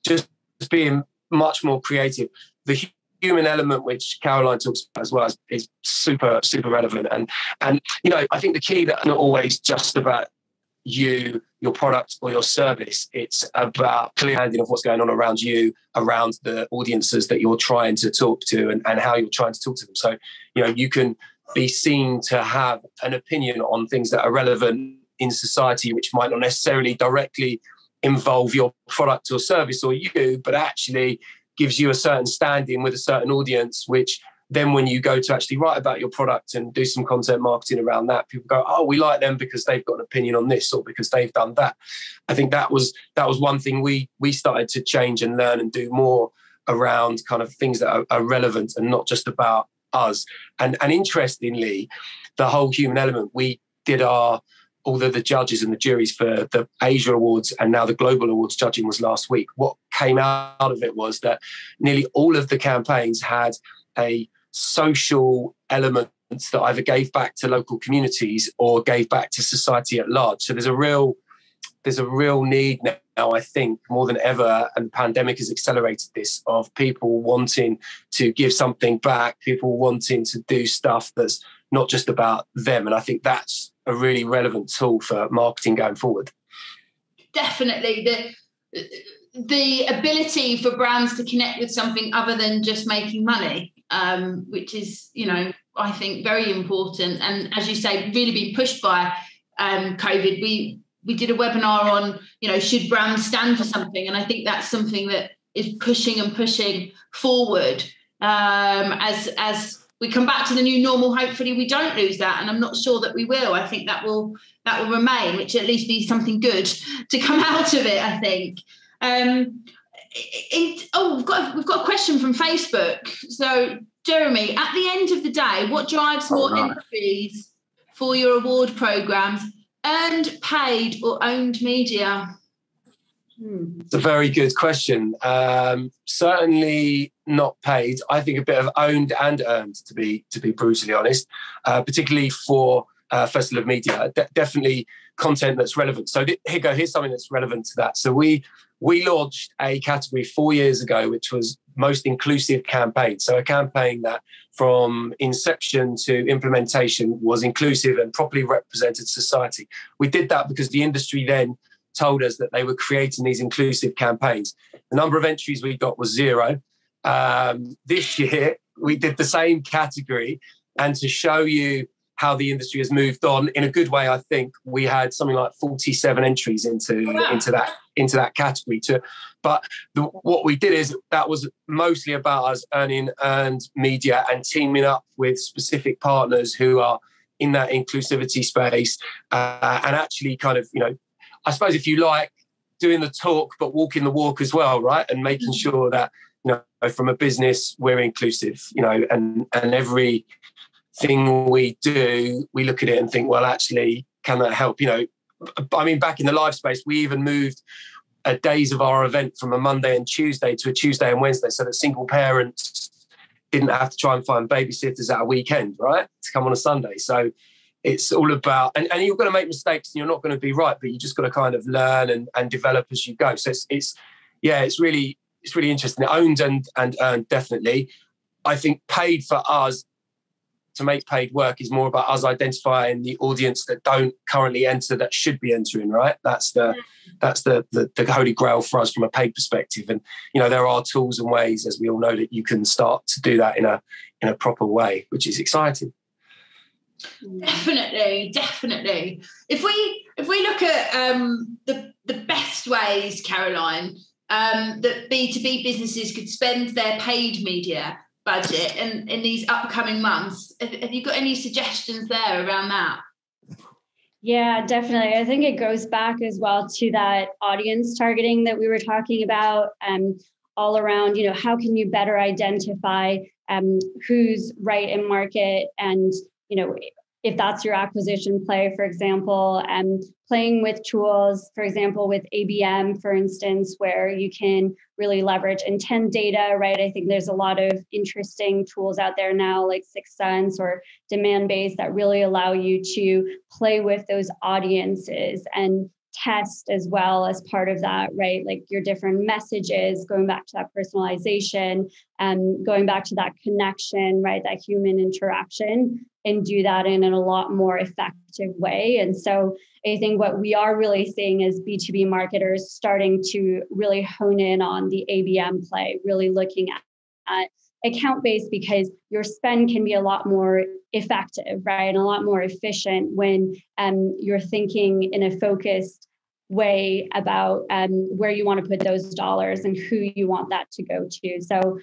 just being much more creative. The human element, which Caroline talks about as well, is super, super relevant. And I think the key that not always just about you, your product or your service, it's about clear handling of what's going on around you, around the audiences that you're trying to talk to and how you're trying to talk to them. So, you can be seen to have an opinion on things that are relevant in society, which might not necessarily directly involve your product or service or you, but actually gives you a certain standing with a certain audience, which then when you go to actually write about your product and do some content marketing around that, people go, oh, we like them because they've got an opinion on this or because they've done that. I think that was one thing we started to change and learn and do more around kind of things that are relevant and not just about us. And interestingly, the whole human element, we did all the judges and the juries for the IISHER Awards and now the Global Awards judging was last week. What came out of it was that nearly all of the campaigns had a social element that either gave back to local communities or gave back to society at large. So there's a real need now, I think, more than ever, and the pandemic has accelerated this, of people wanting to give something back, people wanting to do stuff that's not just about them. And I think that's a really relevant tool for marketing going forward. Definitely. The ability for brands to connect with something other than just making money, which is, I think very important. And as you say, really being pushed by COVID. We did a webinar on, should brands stand for something? And I think that's something that is pushing forward as we come back to the new normal. Hopefully we don't lose that. And I'm not sure that we will. I think that will remain, which at least be something good to come out of it, I think. we've got a question from Facebook. So, Jeremy, at the end of the day, what drives more entries for your award programs? Earned, paid, or owned media? It's a very good question. Certainly not paid. I think a bit of owned and earned, to be brutally honest, particularly for Festival of Media. Definitely content that's relevant. So here's something that's relevant to that. So we launched a category 4 years ago, which was most inclusive campaign. So a campaign that from inception to implementation was inclusive and properly represented society. We did that because the industry then told us that they were creating these inclusive campaigns. The number of entries we got was 0. This year, we did the same category. And to show you how the industry has moved on in a good way, I think we had something like 47 entries into that category. But what we did is that was mostly about us earned media and teaming up with specific partners who are in that inclusivity space and actually kind of, I suppose if you like, doing the talk, but walking the walk as well, right? And making sure that, from a business, we're inclusive, and everything we do, we look at it and think, well, actually, can that help? I mean, back in the live space, we even moved days of our event from a Monday and Tuesday to a Tuesday and Wednesday so that single parents didn't have to try and find babysitters at a weekend, right? To come on a Sunday. So it's all about, and you're going to make mistakes and you're not going to be right, but you just got to kind of learn and develop as you go. So it's really interesting. Owned and earned, definitely. I think paid for us to make paid work is more about us identifying the audience that don't currently enter that should be entering, right? That's the holy grail for us from a paid perspective. And, there are tools and ways, as we all know, that you can start to do that in a proper way, which is exciting. Definitely. If we look at the best ways, Caroline, that B2B businesses could spend their paid media budget in these upcoming months, have you got any suggestions there around that? Yeah, definitely. I think it goes back as well to that audience targeting that we were talking about, all around, how can you better identify who's right in market, and, if that's your acquisition play, for example, playing with tools, for example, with ABM, for instance, where you can really leverage intent data, right? I think there's a lot of interesting tools out there now, like 6 Sense or Demandbase, that really allow you to play with those audiences and test as well as part of that, right? Like your different messages, going back to that personalization, going back to that connection, right? That human interaction, and do that in a lot more effective way. And so I think what we are really seeing is B2B marketers starting to really hone in on the ABM play, really looking at account-based, because your spend can be a lot more effective, right? And a lot more efficient when you're thinking in a focused way about where you want to put those dollars and who you want that to go to. So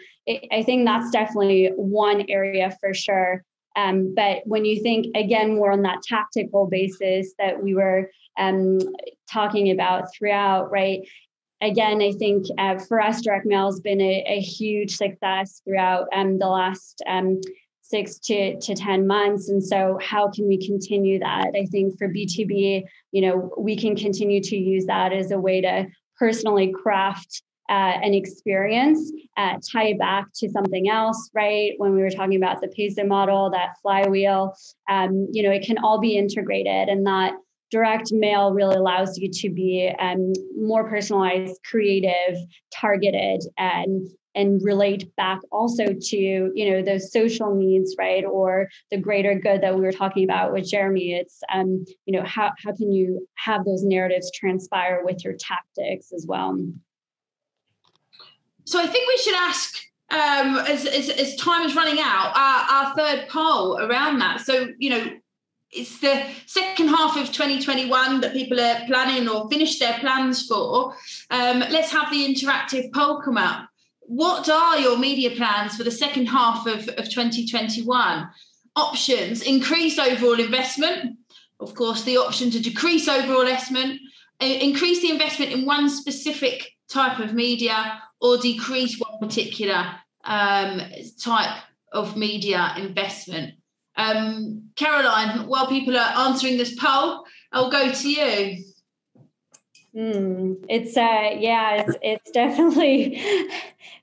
I think that's definitely one area for sure. But when you think, again, more on that tactical basis that we were talking about throughout, right? Again, I think for us, direct mail has been a huge success throughout the last 6 to 10 months. And so how can we continue that? I think for B2B, we can continue to use that as a way to personally craft an experience, tie it back to something else, right? When we were talking about the Peso model, that flywheel, it can all be integrated, and that direct mail really allows you to be more personalized, creative, targeted, and relate back also to, those social needs, right? Or the greater good that we were talking about with Jeremy. It's, how can you have those narratives transpire with your tactics as well? So I think we should ask, as time is running out, our third poll around that. So, it's the second half of 2021 that people are planning or finished their plans for. Let's have the interactive poll come up. What are your media plans for the second half of 2021? Options: increase overall investment. Of course, the option to decrease overall investment. increase the investment in one specific type of media or decrease one particular type of media investment? Caroline, while people are answering this poll, I'll go to you. It's definitely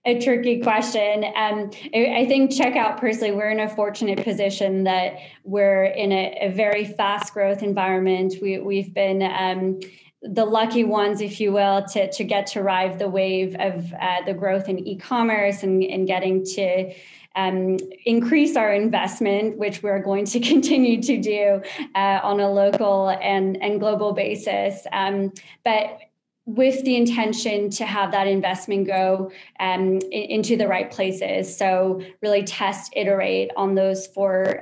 a tricky question. I think Checkout personally, we're in a fortunate position that we're in a very fast growth environment. We've been the lucky ones, if you will, to get to ride the wave of the growth in e-commerce and getting to increase our investment, which we're going to continue to do on a local and global basis. But with the intention to have that investment go into the right places. So really test, iterate on those four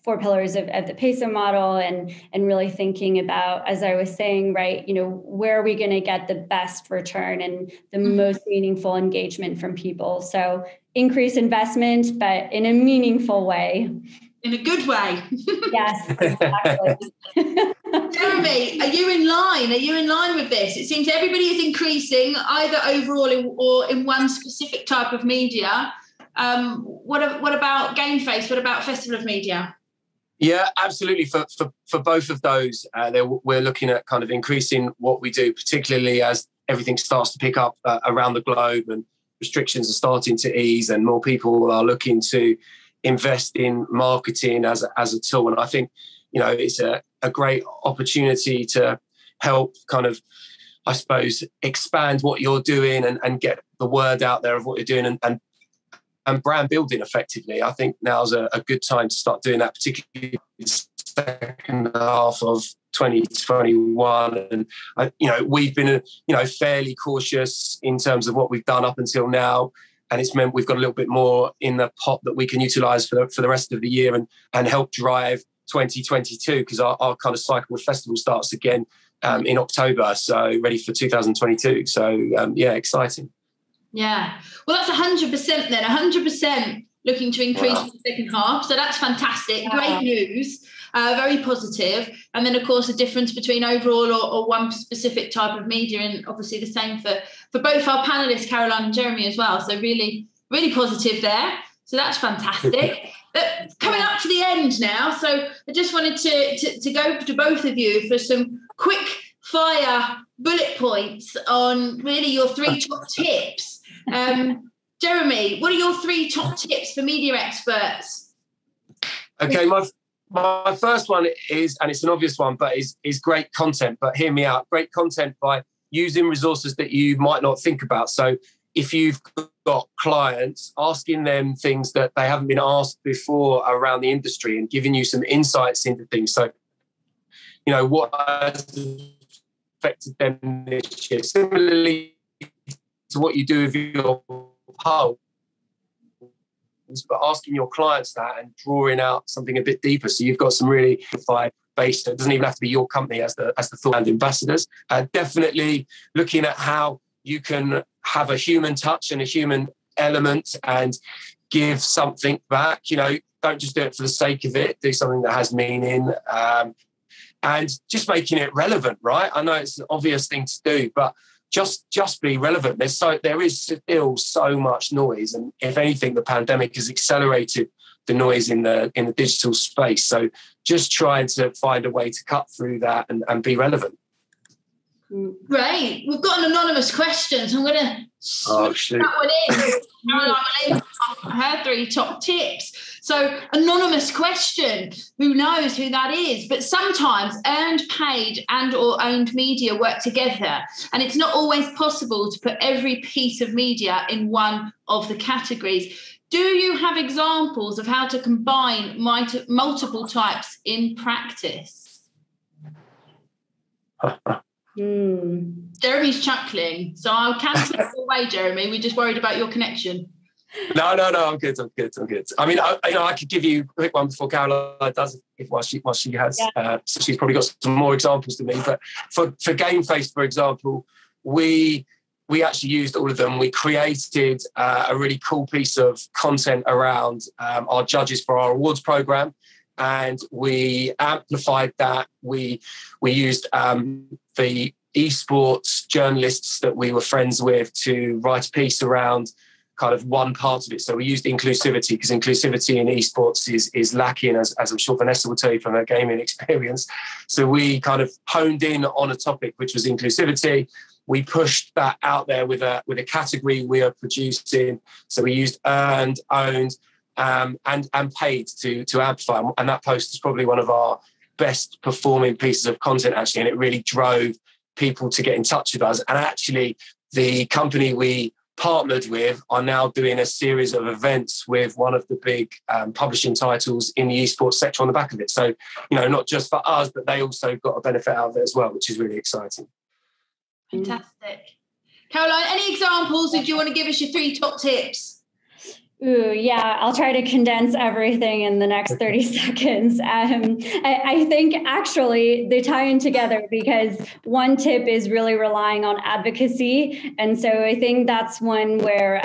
pillars of the peso model and really thinking about, as I was saying, right, where are we going to get the best return and the most meaningful engagement from people? So increase investment, but in a meaningful way. In a good way. Yes, exactly. Jeremy, are you in line? Are you in line with this? It seems everybody is increasing either overall or in one specific type of media. What about GameFace? What about Festival of Media? Yeah, absolutely. For both of those, we're looking at kind of increasing what we do, particularly as everything starts to pick up around the globe and restrictions are starting to ease and more people are looking to invest in marketing as a tool. And I think, it's a great opportunity to help kind of, I suppose, expand what you're doing and get the word out there of what you're doing and brand building effectively. I think now's a good time to start doing that, particularly in the second half of 2021. And, we've been, fairly cautious in terms of what we've done up until now. And it's meant we've got a little bit more in the pot that we can utilise for the rest of the year and help drive 2022, because our kind of cycle with festival starts again in October. So ready for 2022. So, exciting. Yeah. Well, that's 100% then. 100% looking to increase in the second half. So that's fantastic. Yeah. Great news. Very positive. And then, of course, the difference between overall or one specific type of media, and obviously the same for both our panellists, Caroline and Jeremy, as well. So really, really positive there. So that's fantastic. Coming up to the end now. So I just wanted to go to both of you for some quick fire bullet points on really your 3 top tips. Jeremy, what are your 3 top tips for media experts? Okay, my first one is, and it's an obvious one, but is great content. But hear me out. Great content by using resources that you might not think about. So if you've got clients, asking them things that they haven't been asked before around the industry and giving you some insights into things. So, what has affected them this year? Similarly to what you do with your polls, but asking your clients that and drawing out something a bit deeper. So you've got some really based. It doesn't even have to be your company as the thought and ambassadors. Definitely looking at how you can have a human touch and a human element and give something back. Don't just do it for the sake of it. Do something that has meaning and just making it relevant, right? I know it's an obvious thing to do, but just be relevant. There is still so much noise, and if anything, the pandemic has accelerated the noise in the digital space. So just trying to find a way to cut through that and be relevant. Great. We've got an anonymous question, so I'm going to switch that one in. Her 3 top tips. So, anonymous question. Who knows who that is? But sometimes earned, paid and or owned media work together. And it's not always possible to put every piece of media in one of the categories. Do you have examples of how to combine multiple types in practice? Jeremy's chuckling, so I'll cancel it away, Jeremy. We're just worried about your connection. No, I'm good. I mean, I could give you a quick one before Caroline does, while she has. Yeah. So she's probably got some more examples than me. But for GameFace, for example, we actually used all of them. We created a really cool piece of content around our judges for our awards program. and we amplified that. We used the esports journalists that we were friends with to write a piece around kind of one part of it. So we used inclusivity, because inclusivity in esports is lacking, as I'm sure Vanessa will tell you from her gaming experience. So we kind of honed in on a topic which was inclusivity. We pushed that out there with a category we are producing. So we used earned, owned, and paid to amplify. And that post is probably one of our best performing pieces of content, actually, and it really drove people to get in touch with us. And actually, the company we partnered with are now doing a series of events with one of the big publishing titles in the esports sector on the back of it. So, not just for us, but they also got a benefit out of it as well, which is really exciting. Fantastic. Caroline, any examples? Or do you want to give us your 3 top tips? Ooh, yeah, I'll try to condense everything in the next 30 seconds. I think actually they tie in together, because one tip is really relying on advocacy. And so I think that's one where,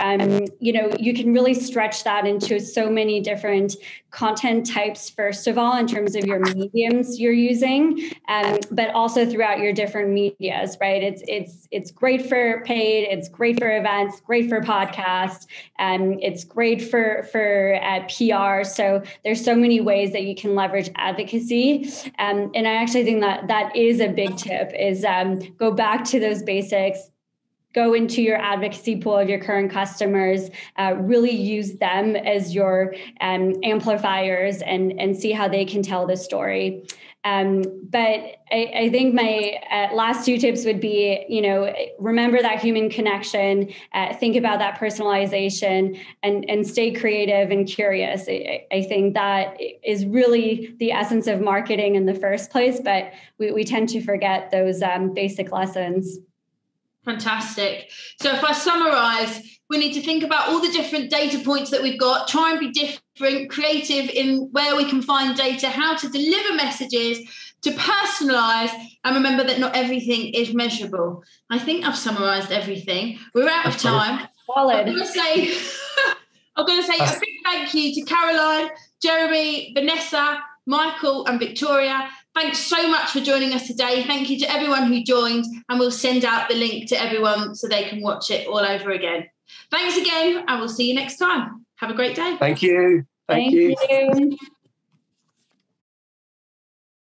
you can really stretch that into so many different content types, first of all, in terms of your mediums you're using, but also throughout your different medias, right? It's great for paid, it's great for events, great for podcasts, it's great for PR. So there's so many ways that you can leverage advocacy. And I actually think that is a big tip, is go back to those basics. Go into your advocacy pool of your current customers, really use them as your amplifiers and see how they can tell the story. But I think my last 2 tips would be, remember that human connection, think about that personalization, and stay creative and curious. I think that is really the essence of marketing in the first place, but we tend to forget those basic lessons. Fantastic. So if I summarize, we need to think about all the different data points that we've got, try and be different, creative in where we can find data, how to deliver messages, to personalize, and remember that not everything is measurable. I think I've summarized everything. We're out of time. Solid. I'm going to say a big thank you to Caroline, Jeremy, Vanessa, Michael, and Victoria. Thanks so much for joining us today. Thank you to everyone who joined, and we'll send out the link to everyone so they can watch it all over again. Thanks again, and we'll see you next time. Have a great day. Thank you. Thank you.